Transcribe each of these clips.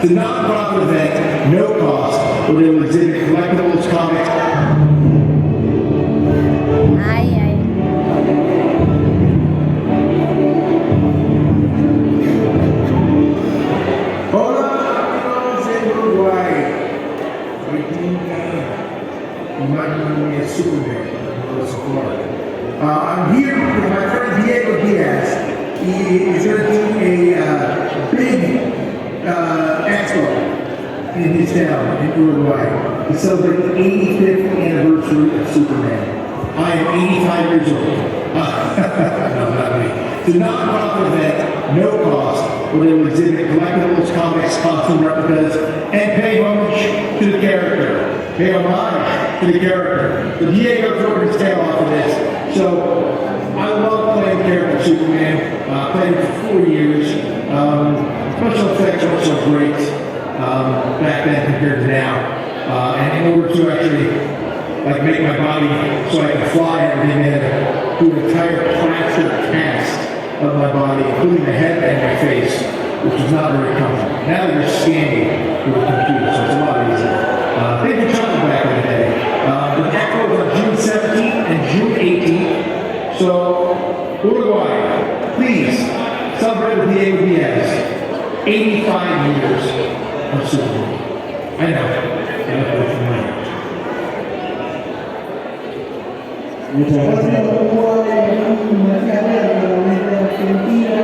It's a non-profit event, no cost, where they will exhibit collectibles, comics. Ay, ay. Hola, amigos de Uruguay. Soy Tina, y my name is Superman, I'm here with my friend Diego Diaz. He is going to do a big expo in his town in Uruguay to celebrate the 85th anniversary of Superman. I am 85 years old. No, not me. It's a non-profit event, no cost, where they will exhibit collectibles, comics, costume replicas, and pay homage to the character. Pay homage to the character. The Diego threw his tail off of this. So, I love playing the character of Superman. Played it for 4 years. Special effects weren't so great back then compared to now. And in order to actually make my body so I can fly and everything, they had to do an entire plaster cast of my body, including the head and my face, which is not very comfortable. Now they're scanning with a computer, so it's a lot easier. They did trouble back in the day. The expo was on June 17th and June 18th. So, Uruguay, please celebrate with Diego Diaz. 85 years of Superman. I know. Muchas gracias. Uruguay, una carrera desde Argentina,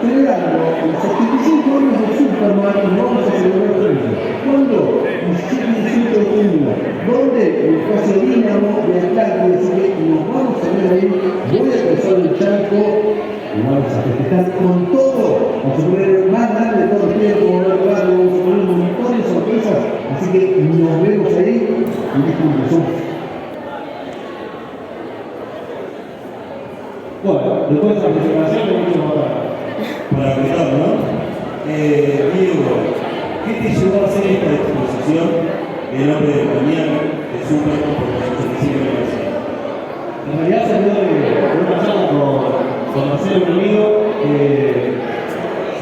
celebrando los 75 años de Superman, y vamos a celebrar juntos. ¿Cuándo? El 17 de junio. ¿Dónde? En el espacio Dínamo de Atlántida. Así que nos vamos a ver ahí. Voy a cruzar el charco y vamos a festejar con todo. Vamos a poner el más grande de todo el tiempo. Vamos a poner un montón de sorpresas. Así que nos vemos ahí y disfruten. Bueno, después de esta presentación venimos para apretar, ¿no? Diego, ¿qué te llevó a hacer esta exposición en nombre de mañana de Superman por los 85 aniversario? En realidad salió de una charla con Marcelo, un amigo, que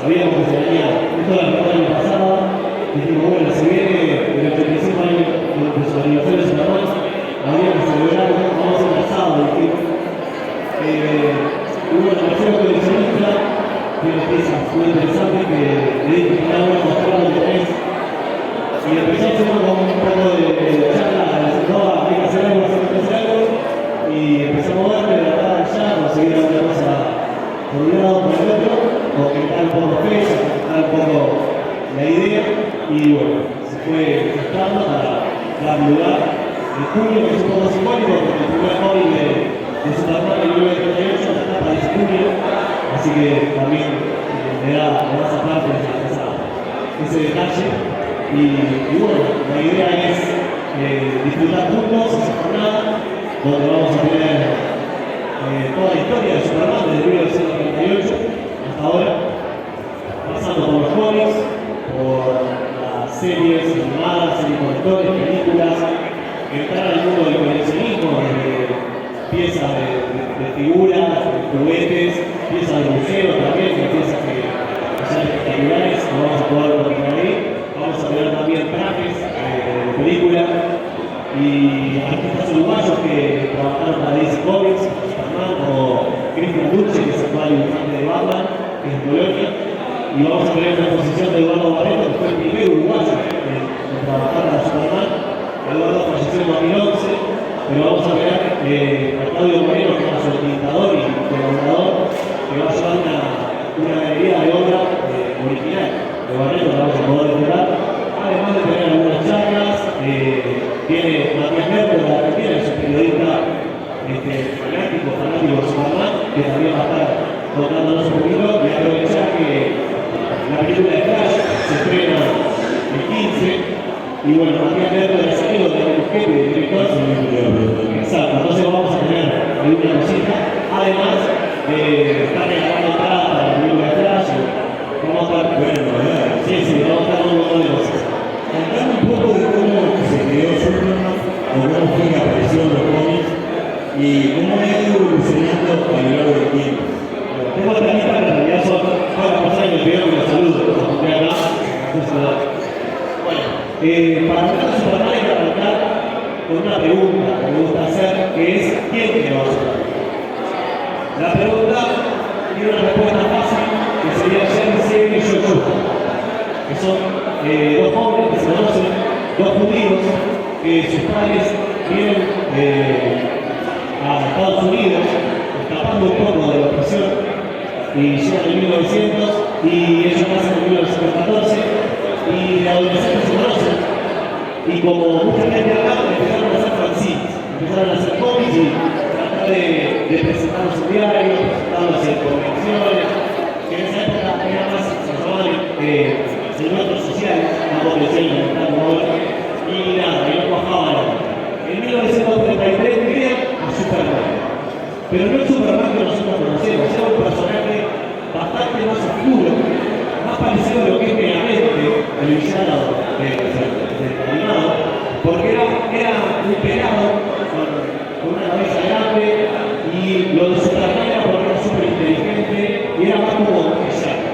sabíamos que se venía esto la año pasada, y dijimos, bueno, se viene el 85 años de su aniversario de Superman, había que celebrar, vamos a hacer un asado, dijimos. Hubo una versión coleccionista que una pieza muy interesante que le dije que cada uno mostraba lo que tenés y empezó a hacer un poco de charla, no, hay que hacer algo, y empezamos a ver que de verdad ya conseguir alguna cosa por un lado por el otro, concretar un poco fecha, concretar un poco la idea y bueno, se fue gestando para dar lugar en junio, que es un poco simbólico porque el primer móvil de Superman en 1938 está para junio, así que también me da esa parte, ese detalle. Y bueno, la idea es disfrutar juntos esa jornada, donde vamos a tener toda la historia de Superman desde 1938 hasta ahora, pasando por los cómics, por las series animadas, series con actores, películas, entrar al mundo del coleccionismo, piezas de figuras, de juguetes, piezas de museo también, piezas que son espectaculares, que vamos a poder encontrar ahí. Vamos a tener también trajes de películas y artistas uruguayos que trabajaron para DC Comics, Superman, como Cristian Dulce, que es el actual dibujante de Batman, que es de Colonia. Y vamos a tener una exposición de Eduardo Barreto, que fue el primer uruguayo en trabajar para Superman. Eduardo falleció en 2011. Pero vamos a ver a Claudio Moreno, que es el pintador y colaborador, que va a llevar una galería de obra original de Barreto, que vamos a poder disfrutar. Además de tener algunas charlas, viene Matías Merlo de Argentina, es un periodista fanático de Superman, que también va a estar contándonos un poquito y aprovechar que la película de Flash se estrena el 15. Y bueno, Matías Merlo es amigo de Busquete, de director. Exacto, entonces vamos a tener alguna cosita. Además, está regalando entradas para la película de Flash. Vamos a estar. Bueno, sí, vamos a estar con un montón de cosas. Contame un poco de cómo se creó Superman, o cómo fue que apareció en los cómics, y cómo ha ido evolucionando a lo largo del tiempo. Tengo la lista que en realidad son todas las personas que me pidieron que los saludo, porque acá Bueno, para hablar de Superman hay que arrancar con una pregunta que me gusta hacer, que es ¿quién te va a ayudar? La pregunta tiene una respuesta fácil, que sería James Sieg y Joe Schuster, que son dos jóvenes que se conocen, dos judíos, que sus padres vienen a Estados Unidos, escapando un poco de la opresión, y llegan en 1900, y ellos nacen en 1914, y de adolescentes se conocen, y como mucha gente acá, empezaron a hacer fanzines, empezaron a hacer cómics y tratar de presentarlos en diarios, presentarlos en convenciones, que en esa época era más, se llamaban encuentros sociales, no convenciones, y nada, y no bajaba nada. En 1933 crean a Superman, pero no el Superman que nosotros conocemos, era un personaje bastante más oscuro, más parecido a lo que es Megamente, el villano animado, porque era un pelado con una cabeza grande, y lo de Superman era porque era súper inteligente y era más como villano.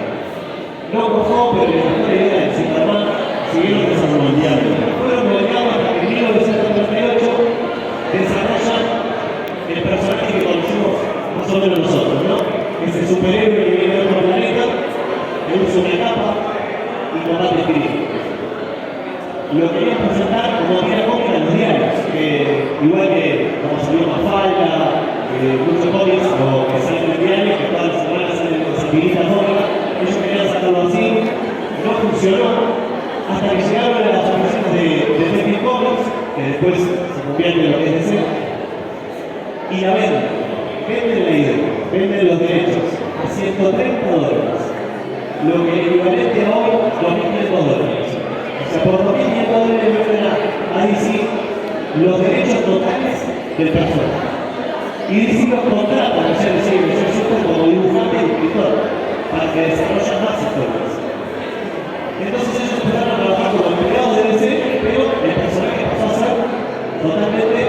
No cojó, pero le gustó la idea de Superman, siguieron desarrollando. Fueron moldeados hasta que en 1938 desarrollan el personaje que conocemos más o menos nosotros, ¿no? Ese superhéroe que viene de otro planeta, que usa una capa y combate espíritu. Lo querían presentar como tira cómica en los diarios, igual que como salió Mafalda, muchos cómics o que salen en diarios, que todas las semanas salen en Sapirita cómica, ellos querían sacarlo así, no funcionó, hasta que llegaron a las oficinas de Detective Comics, que después se convierte en lo que es DC, y la venden la idea, venden los derechos a $130, lo que es equivalente a hoy $2.500. O sea, por $2.500 venden a DC los derechos totales del personaje. Y DC los contrata, o sea, como dibujante y escritor, para que desarrollen más historias. Entonces ellos empezaron a trabajar como empleados de DC, pero el personaje pasó a ser totalmente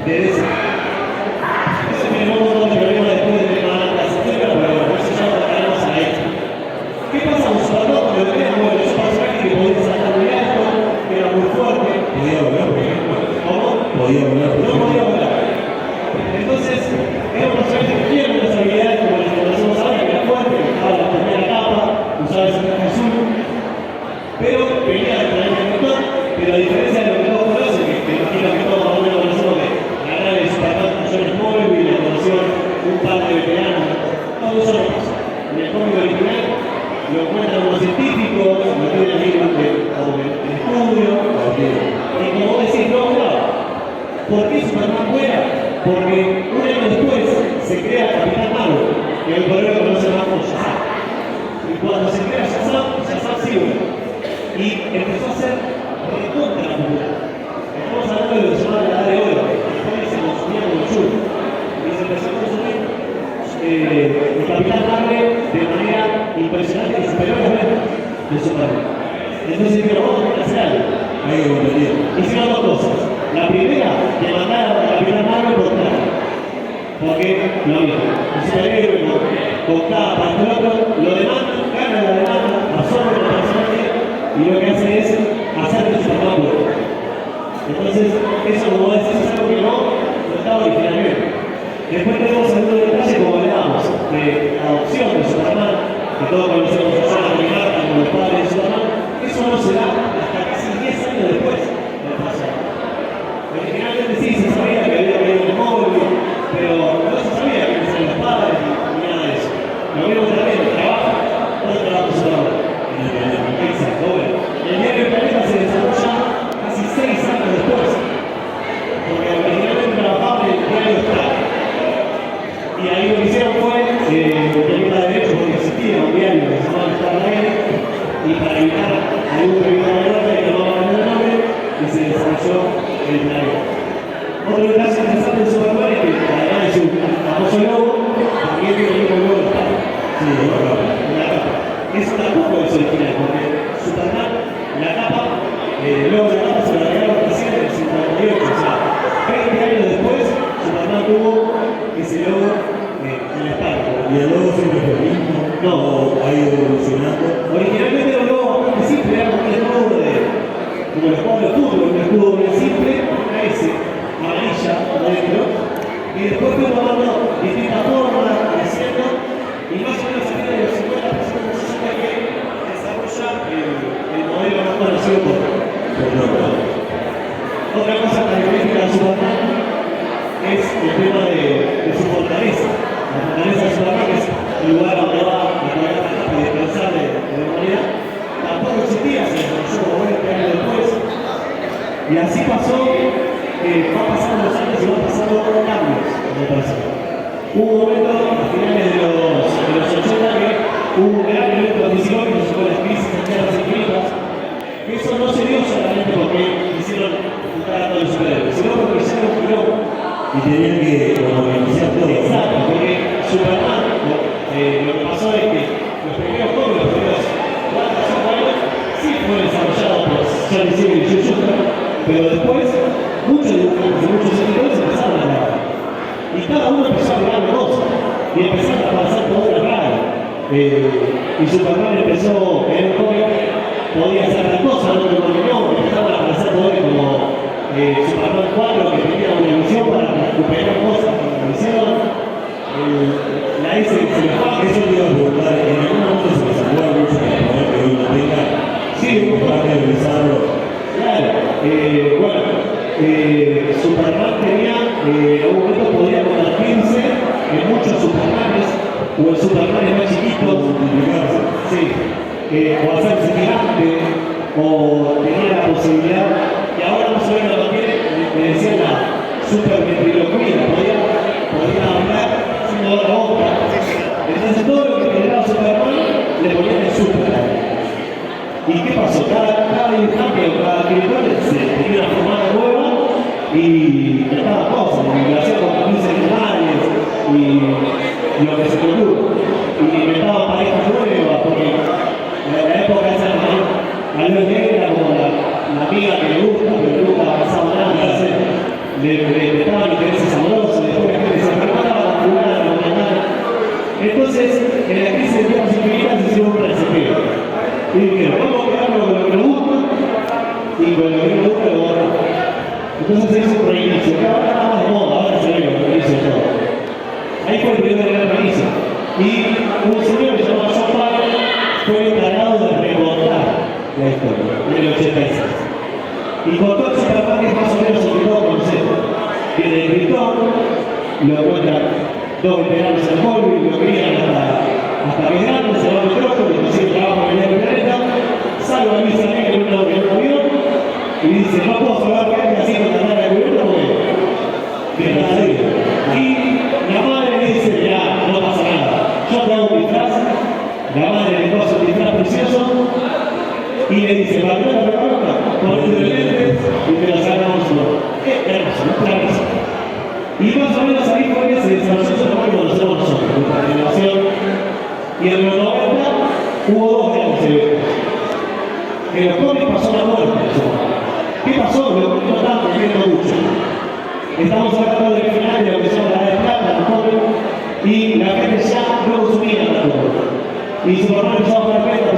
de DC. Eso generó un montón de problemas después de demandas, etc., pero por eso ya lo traemos a esto. ¿Qué pasa con Superman cuando lo crean? Bueno, es un personaje que podía saltar muy alto, que era muy fuerte. Podía volar, por ejemplo. ¿Cómo? Podía volar, por No ejemplo. podía volar. Entonces, era un personaje que tiene unas habilidades como las que conocemos ahora, que era fuerte, que usaba la primera capa, usaba ese traje azul, pero venía del planeta Krypton, pero a diferencia de lo que todos conocen, que imagino que todos más o menos conocemos que la gran de Superman John Smallville y la conoció un par de veteranos, no, eso no pasa. En el cómic original lo encuentran unos científicos, lo tienen ahí en estudio, y como vos decís, no, claro, ¿por qué Superman vuela? Porque un año después se crea Capitán Marvel, que el poder lo conoce más como Shazam. Y cuando se crea Shazam sí vuela. Y empezó a ser recontra popular. Estamos hablando de lo que se llama la edad de oro, que después se consumía como churro. Y se empezó a consumir el Capitán Marvel de manera impresionante y superior a las ventas de Superman. Entonces dijeron, vamos a hacer algo. Ahí que volvería. Hicieron dos cosas. La primera, demandaron a Capitán Marvel por traje. Porque lo mismo, un superhéroe con capa, con otro, lo demandan, ganan la demanda, absorben el personaje y lo que hace es hacer que Superman vuelva. Entonces, eso como decís es algo que no estaba originalmente. Después tenemos algunos detalles como hablábamos de la adopción de Superman, que todos conocemos a Jonathan y Martha como los padres de Superman. Eso no se da hasta casi 10 años después del paso. Originalmente sí se sabía que había habido un móvil, pero no se sabía quiénes eran los padres ni nada de eso. Lo mismo también, trabajo, todo trabajo Superman. Exacto, bueno. El diario Planeta se desarrolla casi 6 años después, porque originalmente trabajaba en el diario Star. Y ahí lo que hicieron fue, tenía derecho porque existía un diario que se llamaba Star Red, y para evitar algún periodista de norte que no va a poner el nombre, y se desarrolló el planeta. Otro detalle interesante de Superman es que, además de su famoso logo, también tiene el mismo logo de Star. Sí, bueno. La capa. Eso tampoco es original, porque Superman, la capa, el logo de la capa se lo regalaron recién en el 58, o sea, 20 años después, Superman tuvo ese logo en la espalda. ¿Y el logo siempre fue el mismo? No. ¿O ha ido evolucionando? Originalmente era un logo bastante el tema de su fortaleza. La fortaleza de Superman, que es el lugar donde va a poder descansar de la humanidad, tampoco existía, se desarrolló como 20 años después. Y así pasó, va pasando los años y van pasando cambios, me parece. Hubo un momento a finales de los 80 que hubo un gran evento anticipado que se llamó las crisis en tierras infinitas. Eso no se dio solamente porque hicieron juntar a todos los superhéroes, sino porque hicieron un quilombo. Y tenían que organizar todo. Exacto, porque Superman, lo que pasó es que los primeros cómics, los primeros 4 o 5 años, sí fueron desarrollados por Johnny Siegel y Joe Shuster, pero después muchos dibujantes y muchos escritores empezaron a grabar. Y cada uno empezó a grabar cosas, y empezaron a pasar todo era raro. Y Superman empezó en un cómic, podía hacer las cosas, no, empezaron a aparecer poderes como Superman 4, que tenía una visión para recuperar cosas con la visión. La S que se le fue. Eso te iba a preguntar, ¿en algún momento se les sacó algún superpoder que hoy no tenga? Sí, un par de revisarlo. Claro, bueno, Superman tenía, en un momento podía convertirse en muchos Supermanes, o en Supermanes más chiquitos, sí, o hacerse gigante, o tenía la posibilidad, y ahora no se ve lo que tiene, le decían la superventriloquía, podía hablar sin mover la boca. Entonces todo lo que generaba Superman le ponían el super. ¿Y qué pasó? Cada dibujante o cada escritor tenía una formada nueva y inventaba cosas, y lo hacía con camisas animales y lo que se te ocurra. Y inventaba parejas nuevas, porque en la época esa a Luis era como la amiga que le gusta, pero nunca pasaba nada, entonces le inventaban intereses amorosos, después la gente se preguntaba la fulana, la mañana. Entonces, en la crisis de tierras infinitas se hicieron un resepeo. Y dijeron, vamos a quedarnos con lo que nos gusta y con lo que nos gusta lo borramos. Entonces se hizo un reinicio, que ahora está más de moda, ahora se ve el reinicio de todo. Ahí fue el primer gran reinicio. Y un señor que se llama John Byrne fue el encargado de remontar la historia en el 86. Y contó ese papá que es más o menos el que todos conocemos. Que el escritor lo encuentran 2 veteranos en Hollywood, lo crían hasta que es grande, se va al micrófono y consigue trabajo en el planeta, salva a Luis Enrique en un avión y dice, no puedo salvar a alguien así con la de gobierno porque me da vida. Y la madre le dice, ya, no pasa nada, yo te hago un disfraz, la madre le pasa un disfraz precioso y le dice, ¿para qué la pregunta? Ponete los lentes y te lo sacamos solo. Es hermoso, un plan hermoso. Y más o menos ahí fue que se desarrolló ese trabajo que conocemos nosotros, nuestra generación. Y en los 90 hubo 2 grandes eventos. En los cómics pasó la muerte. ¿Qué pasó? Los cómics no estaban vendiendo mucho. Estamos hablando del final de lo que se llama la Edad de Plata, los cómics, y la gente ya no consumía tanto. Y Superman empezó a poner gente,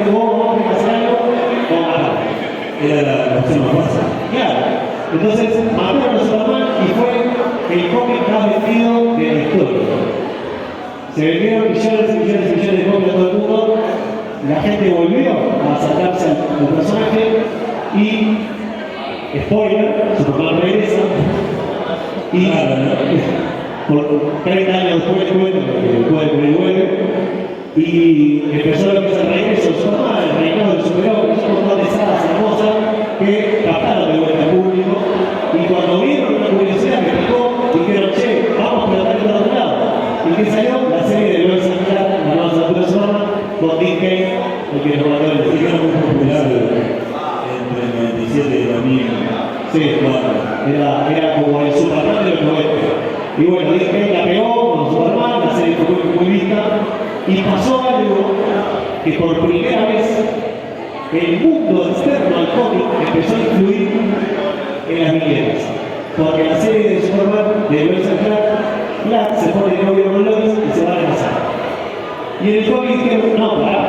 que vamos a hacer algo, o nada. Era la opción más fácil. Claro. Entonces mataron a Superman y fue el cómic más vendido de la historia. Se vendieron millones y millones y millones de cómics a todo el mundo. La gente volvió a acercarse al personaje y, spoiler, Superman regresa. Y por 30 años después vuelve. Y empezó lo que es el regreso de Superman, el reinado del superhéroe, que son un montón de sagas hermosas que captaron de vuelta al público. Y cuando vieron una curiosidad que picó, dijeron, che, vamos a plantar por otro lado. ¿Y qué salió? La serie de Lois and Clark, la nueva aventura de Superman, con Dick Kane, el que nos mandó el Sí, era muy popular entre el 97 y el 2000. Sí, era como el Superman de los 90. Y bueno, Dick Kane la pegó con Superman, la serie fue muy vista. Y pasó algo que por primera vez el mundo externo al cómic empezó a influir en las viñetas. Porque la serie de Superman de Lois and Clark se pone de novio con Lois y se van a casar. Y en el cómic dijeron, no, pará,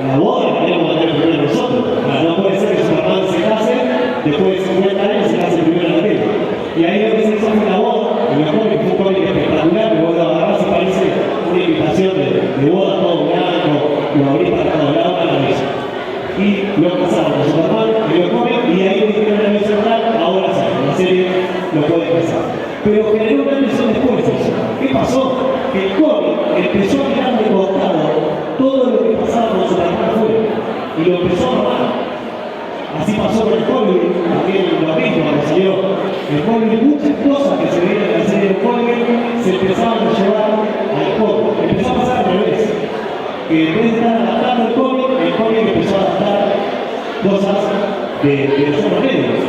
la boda la tenemos que tener primero nosotros. No puede ser que Superman se case, después de 50 años se case primero en la tele. Y ahí lo que se hizo fue la boda, en el cómic fue un cómic espectacular, que vos lo agarrás y parece una invitación de boda, todo blanco, lo abrís para todos lados, maravilloso. Y lo casaron con Superman en el cómic y ahí lo dijeron a Lois and Clark, ahora sí, en la serie lo pueden casar. Pero generalmente y lo empezó a armar. Así pasó con el Hollywood, también lo mismo cuando salió el Hollywood, muchas cosas que se veían en la serie de Hollywood se empezaban a llevar al cómic. Empezó a pasar al revés, que en vez de estar adaptando el cómic empezó a adaptar cosas de los otros medios.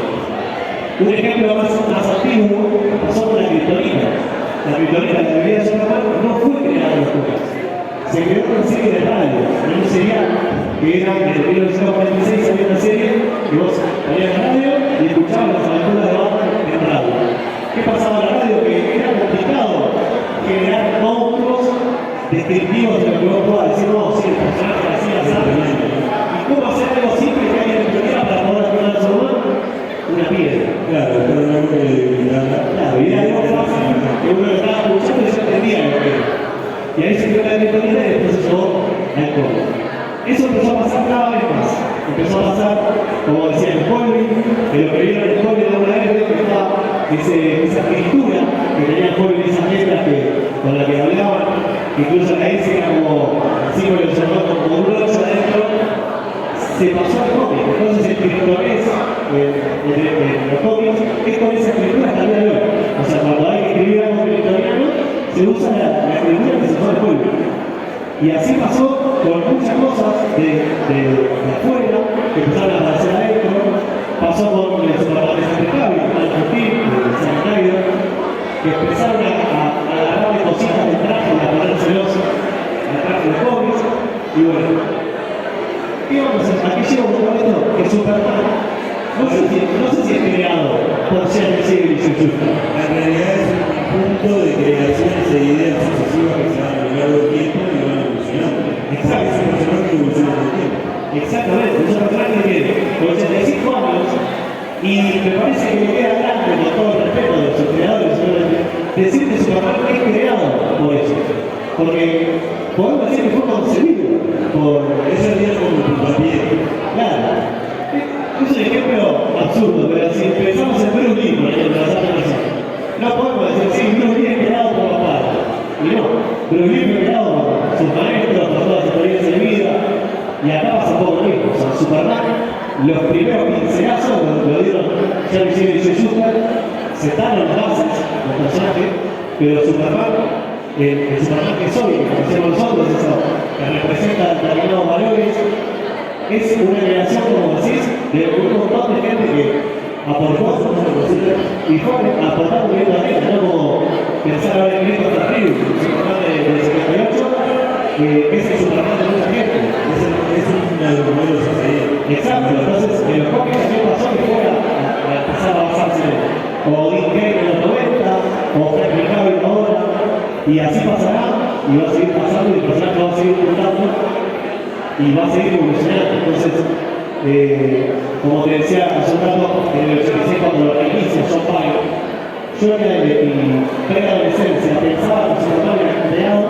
Un ejemplo más antiguo pasó con la kriptonita. La kriptonita de la vida de Superman no fue creada en los cómics. Se creó una serie de radio, en un serial que era en 1946 había una serie que vos salías a la radio y escuchabas las aventuras de Batman en radio. ¿Qué pasaba en la radio? Que era complicado generar monstruos descriptivos de lo que vos podás decir, no, sí, el personaje así, así. ¿Y cómo hacer algo simple que haya en la para poder arreglar su humano? Una piedra. Claro, pero no hay que evitarla. Claro, y era algo fácil que uno lo estaba escuchando y se entendía lo que era. Y ahí se creó la kriptonita y después se llevó al cómic. Eso empezó a pasar cada vez más. Empezó a pasar, como decía el Hollywood, que lo que vieron en el Hollywood de una vez que estaba esa escritura que tenía el Hollywood, esas letras con las que hablaban, que incluso la S era como símbolo de como un bronce adentro, se pasó al cómic. Entonces el kriptonés en los cómics es con esa escritura hasta el día de hoy. O sea, cuando hay que escribir algo kriptoniano, se usa la escritura que se fue al Hollywood. Y así pasó con muchas cosas de afuera que empezaron a aparecer adentro. Pasó con el Superman de Henry Cavill, de Zack Snyder, que empezaron a agarrarle cositas del traje y a ponérselos al traje de cómics. Y bueno, ¿qué vamos a hacer? Aquí llega un momento que Superman, no sé si es creado por ser el siglo XVIII. En realidad es un conjunto de creaciones e ideas sucesivas que se dan a lo largo del tiempo y van evolucionando. Exacto. Es un personaje que evoluciona con el tiempo. Exactamente, un personaje que tiene 85 años y me parece que me queda grande, con todo el respeto de sus creadores, decir que Superman es creado por eso. Porque podemos decir que fue concebido por Esa idea como un puntapié. Claro. Es un ejemplo absurdo, pero si pensamos en Bruce Lee, por ejemplo, no podemos decir, sí, Bruce Lee es creado por papá. Y no, Bruce Lee fue creado por sus maestros, por todas sus experiencias de vida. Y acá pasa un poco lo mismo. O sea, Superman, los primeros pincelazos lo dieron Jerry Siegel y Joe Shuster, sentaron las bases, los personajes, pero Superman, el Superman que soy, que conocemos nosotros, eso, que representa determinados valores, es una creación, como decís, de un montón de gente que aportó y fue aportando directamente, no como pensar haber escrito hasta Río, el Superman del 78, que es el Superman de mucha gente. Es una de los modelos a seguir. Exacto, entonces en los cómics también pasó que fue a empezar a basarse o Dick Grayson en los 90, o Henry Cavill ahora, y así pasará, y va a seguir pasando, y el personaje va a seguir mutando, y va a seguir evolucionando. Entonces, como te decía hace un rato, en el 86 cuando lo reinicia John Byrne, yo en mi preadolescencia pensaba que Superman era creado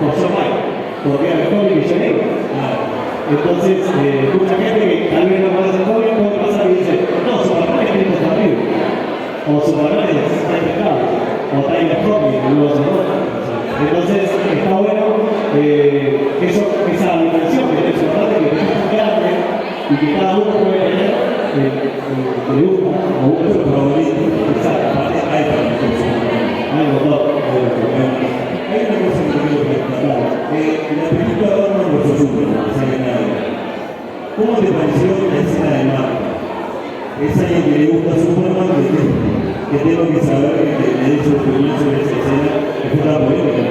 por John Byrne, porque era el cómic que yo leí. Entonces, mucha gente que tal vez no conoce el cómic puede pasar y dice, no, Superman es escrito por Río, o Superman es Henry Cavill, o Tyler Hoechlin, y luego Superman. Entonces, está bueno esa dimensión que tiene Superman, que es tan grande y que cada uno puede tener que le gusta o gusta su favorito. Exacto. Hay para nosotros. Hay un montón. Hay una cosa que te quiero preguntar. En la película Batman vs Superman, que sale en nada, ¿cómo te pareció la escena de Marta? Es alguien que le gusta a Superman, que tengo que saber que le dé su opinión sobre esa escena, que fue una polémica.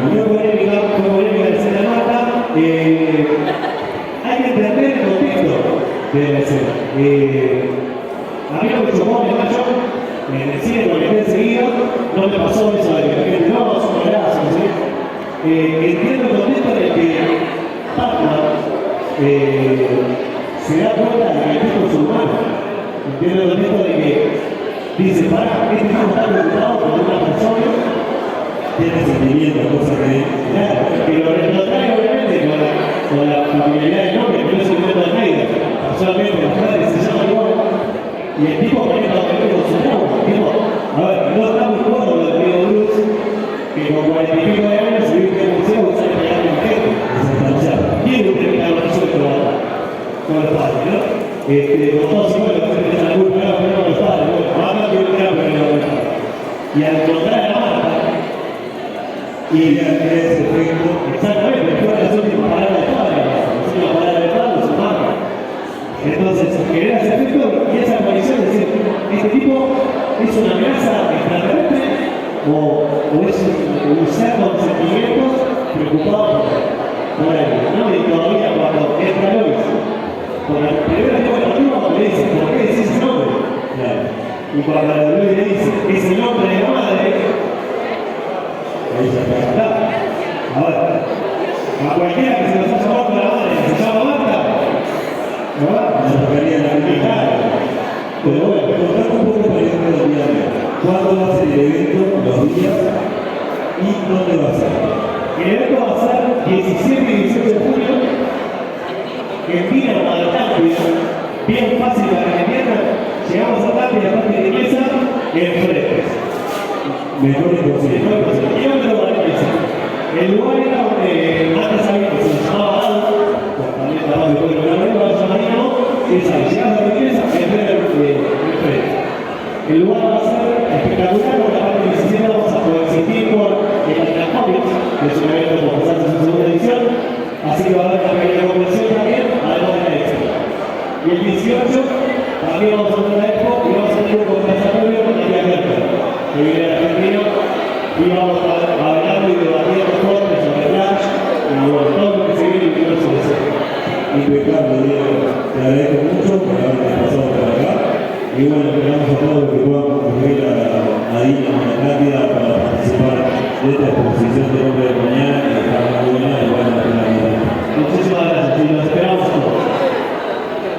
Muy polémica la escena de Marta. Hay que entender el contexto de la escena. A mí lo que chocó en el macho, en el cine, cuando me enseguida, no me pasó eso de que la gente no, son brazos, ¿sí? Entiendo el contexto de que Batman se da cuenta de que el tipo es humano. Entiendo el contexto de que dice, para, este tipo está preocupado por una persona, Tiene sentimientos, cosas que... claro, que lo trae obviamente con la familiaridad del nombre, que no es el invento de Snyder. Solamente los padres se llaman igual, y el tipo también está con su trauma. A ver, no está muy cuerdo lo del amigo Bruce, que con 40 y pico de años se vive en el museo y sale pegando a la gente. O sea, tiene un determinado resuelto con con los padres, ¿no? Con todos igual, los que tienen la culpa, no, con los padres, bueno, Marta tiene que ver con los padres. Y al encontrar a Marta, Y ella tiene ese efecto. exactamente, fue las últimas palabras del padre, las últimas palabras del padre, su Marta. Entonces, genera ese efecto y esa aparición de decir, este tipo es una amenaza extraterrestre o es un ser con sentimientos preocupado por él, ¿no? Y todavía cuando entra Lois, con la primera vez que lo le dice, ¿por qué decís ese nombre? Claro. Y cuando Lois le dice, es el nombre de la madre, Ahí ya está. ahora, a cualquiera que se nos haya llamado la madre, se llama Marta, ¿no va? Me tocaría la primera. Pero bueno, contame un poco para ir redondeando. ¿Cuándo va a ser el evento? ¿Los días? ¿Y dónde va a ser? El evento va a ser 17 y 18 de junio en Dinamo de Tápida, bien fácil para que entiendan. Llegamos a Tápida, parte de iglesia, enfrente. Mejor imposible. Kilómetro de la iglesia. El lugar era donde antes había que se llamaba Dado, también estaba después de lo que ahora se llama Dinamo, es ahí. Llegamos a la iglesia, enfrente. El lugar va a ser espectacular, porque a partir del 17 vamos a poder asistir por el Atlantic, que es un evento que vamos a hacer en su segunda edición, así que va a haber una pequeña convención también, además de la expo. Y el 18 también vamos a tener la expo y vamos a tener un conversatorio con la tía Gertrude, que viene de Argentina, y vamos a hablar y debatir fuerte sobre Flash y bueno, todo lo que se viene y que no se desea. Impecable, Diego. Te agradezco mucho por haberte pasado por acá. Y bueno, esperamos a todos que puedan concurrir a Dinamo de Tápida para participar de esta exposición de Hombre de Mañana.